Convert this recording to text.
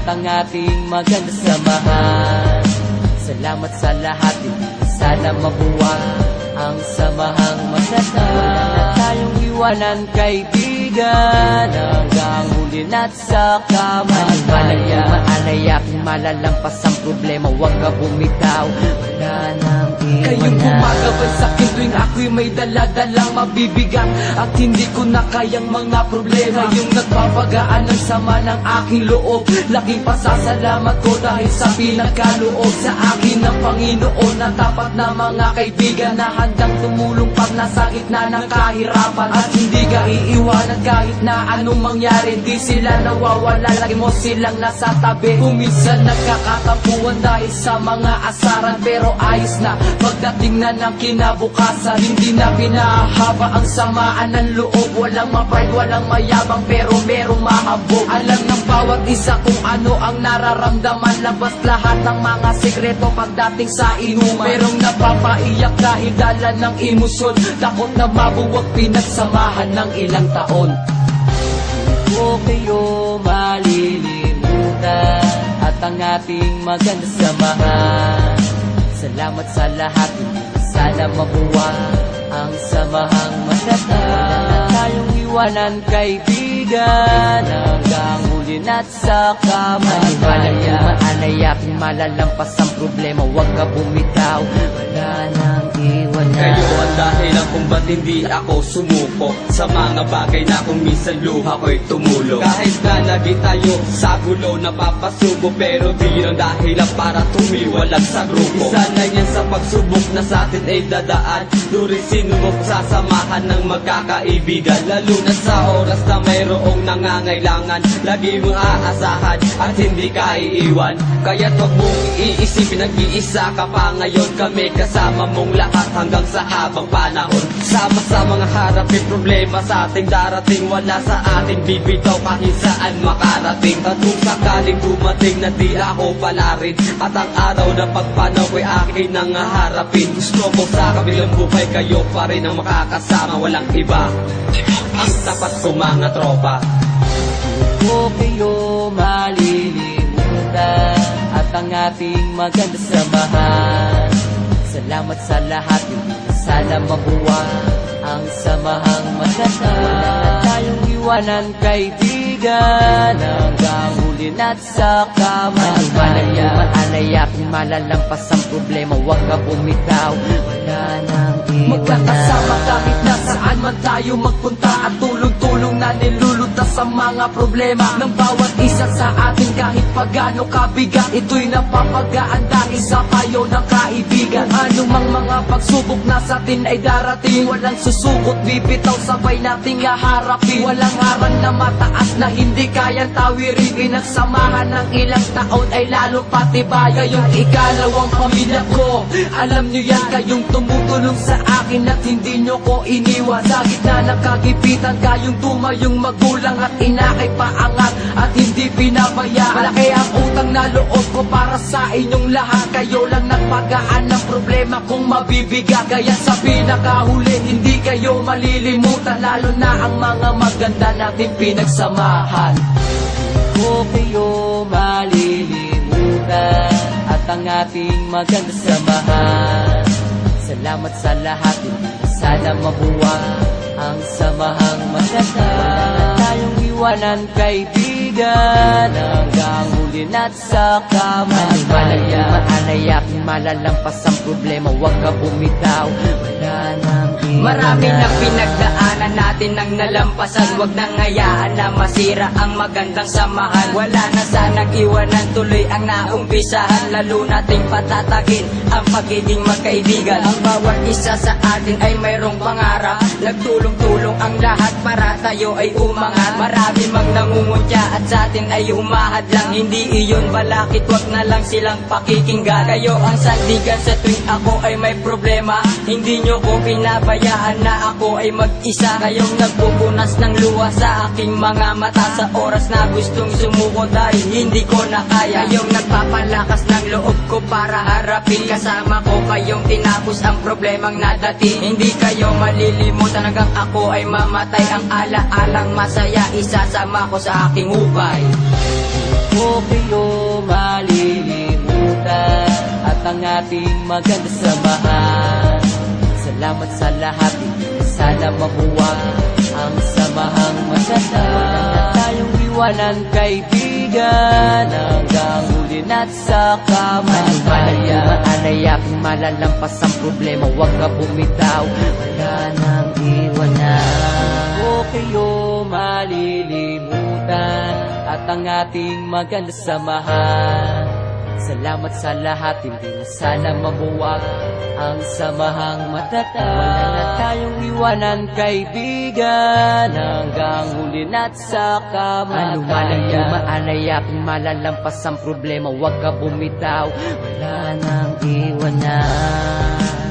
ang ating maganda samahan. Salamat sa lahat, sana mabuwag ang samahang maganda. Wala na tayong iwanan, kaibigan, hanggang huli na't sa kamatayan. Maalaya kung malalampas ang problema, huwag ka bumitaw, wala nang iwanan. Kayong gumagabay sa'kin tuwing ako'y may daladalang mabibigat at hindi ko na kayang mga problema. Yung nagpapagaan ng sama ng aking loob, laking pasasalamat ko dahil sa pinagkaloob sa akin ng Panginoon na tapat na mga kaibigan na handang tumulong pag nasa gitna ng kahirapan. At hindi ka iiwanan kahit na anong mangyari, di sila nawawala, lagi mo silang nasa tabi. Kuminsan nagkakatampuan dahil sa mga asaran, pero ayos na pagdating na ng kinabukasan. Hindi na pinahaba ang samaan ng loob, walang ma-pride, walang mayabang, pero merong mahambog. Alam ng bawat isa kung ano ang nararamdaman, labas lahat ng mga sekreto pagdating sa inuman. Merong napapaiyak dahil dala ng emosyon, takot na mabuwag pinagsamahan ng ilang taon. Huwag kayo malilimutan at ang ating maganda samahan. Salamat sa lahat, sana mabuwag ang samahang maganda. Wala na tayong iwanan, kaibigan, hanggang huli na't sa kamatayan. Maalaya kung malalampas ang problema, huwag ka bumitaw, wala nang iwanan. Kayo ang dahilan kung ba't hindi ako sumuko sa mga bagay na kung minsan luha ko'y tumulo. Kahit na lagi tayo sa gulo napapasubo, pero di yun ang dahilan para tumiwalag sa grupo. Isa na yan sa pagsubok na sa atin ay dadaan, during sinubok sasamahan ng magkakaibigan. Lalo na sa oras na mayroong nangangailangan, lagi mong aasahan at hindi ka iiwan. Kaya't huwag mong iisipin, nag-iisa ka pa ngayon. Kami kasama mong lahat hanggang sa habang panahon. Sama-sama nga harapin problema sa ating darating, wala sa ating bibitaw kahit saan makarating. At kung sakaling dumating na di ako pala rin, at ang araw na pagpanaw ko'y akin nang harapin, gusto ko sa kabilang buhay kayo pa rin ang makakasama, walang iba ang tapat ko mga tropa. Huwag kayo malilimutan at ang ating maganda samahan. Salamat sa lahat, sana mabuwag ang samahang maganda. Wala na tayong iwanan, kaibigan, hanggang huli na't sa kamatayan. Maalaya kung malalampas ang problema, huwag ka bumitaw, wala nang iwanan. Magkakasama kahit nasaan man tayo magpunta, at tulong-tulong na nilulutas sa mga problema ng bawat isa sa atin kahit pagano kabigat. Ito'y napapagaan dahil sa payo ng kaibigan. Anumang mga pagsubok na sa atin ay darating, walang susukot, bibitaw, sabay nating haharapin. Walang harang na mataas na hindi kayang tawirin, pinagsamahan ng ilang taon ay lalo patibay. Kayong ikalawang pamilya ko, alam nyo yan, kayong tumutulong sa akin at hindi nyo ko iniwan. Sa gitna ng kagipitan, kayong tumayong magulang at inakay paangat at hindi pinabaya. Malaki ang utang na loob ko para sa inyong lahat, kayo lang nagpagaan ng problema kung mabibigat. Kaya sa pinakahuli, hindi kayo malilimutan, lalo na ang mga maganda nating pinagsamahan. Huwag kayo malilimutan at ang ating maganda samahan. Salamat sa lahat, sana mabuwag ang samahang maganda. Wala na tayong iwanan, kaibigan, hanggang huli na't sa kamatayan. Maalaya kung malalampas ang problema, huwag ka bumitaw, wala nang iwanan. Marami na pinagdaanan natin nang nalampasan, wag nang hayaan na masira ang magandang samahan. Wala na sanang iwanan, tuloy ang naumpisahan, lalo nating patatagin ang pagiging magkaibigan. Ang bawat isa sa atin ay mayroong pangarap, nagtulong-tulong ang lahat para tayo ay umangat. Marami mang nangunguntya at sa atin ay humahad lang, hindi iyon balakit, wag na lang silang pakikinggan. Kayo ang sandigan sa tuwing ako ay may problema, hindi nyo ko pinabayaan na ako ay mag-isa. Kayong nagpupunas ng luha sa aking mga mata sa oras na gustong sumuko dahil hindi ko na kaya. Kayong nagpapalakas ng loob ko para harapin, kasama ko kayong tinapos ang problemang nadating. Hindi kayo malilimutan hanggang ako ay mamatay, ang ala-alang masaya isasama ko sa aking hukay. Okay kayo malilimutan at ang ating maganda samahan. Salamat sa lahat, hindi na sana mabuwag ang samahang maganda. Wala na tayong iwanan, kaibigan, hanggang huli na't sa kamatayan. Manumanay aking malalampas ang problema, huwag ka bumitaw, wala nang iwanan. O kayo malilimutan at ang ating maganda samahan. Salamat sa lahat, hindi na sana mabuwag ang samahang matatag. Wala na tayong iwanan, kaibigan, hanggang huli na't sa kamatayan. Manumanay aking malalampas ang problema, huwag ka bumitaw, wala nang iwanan.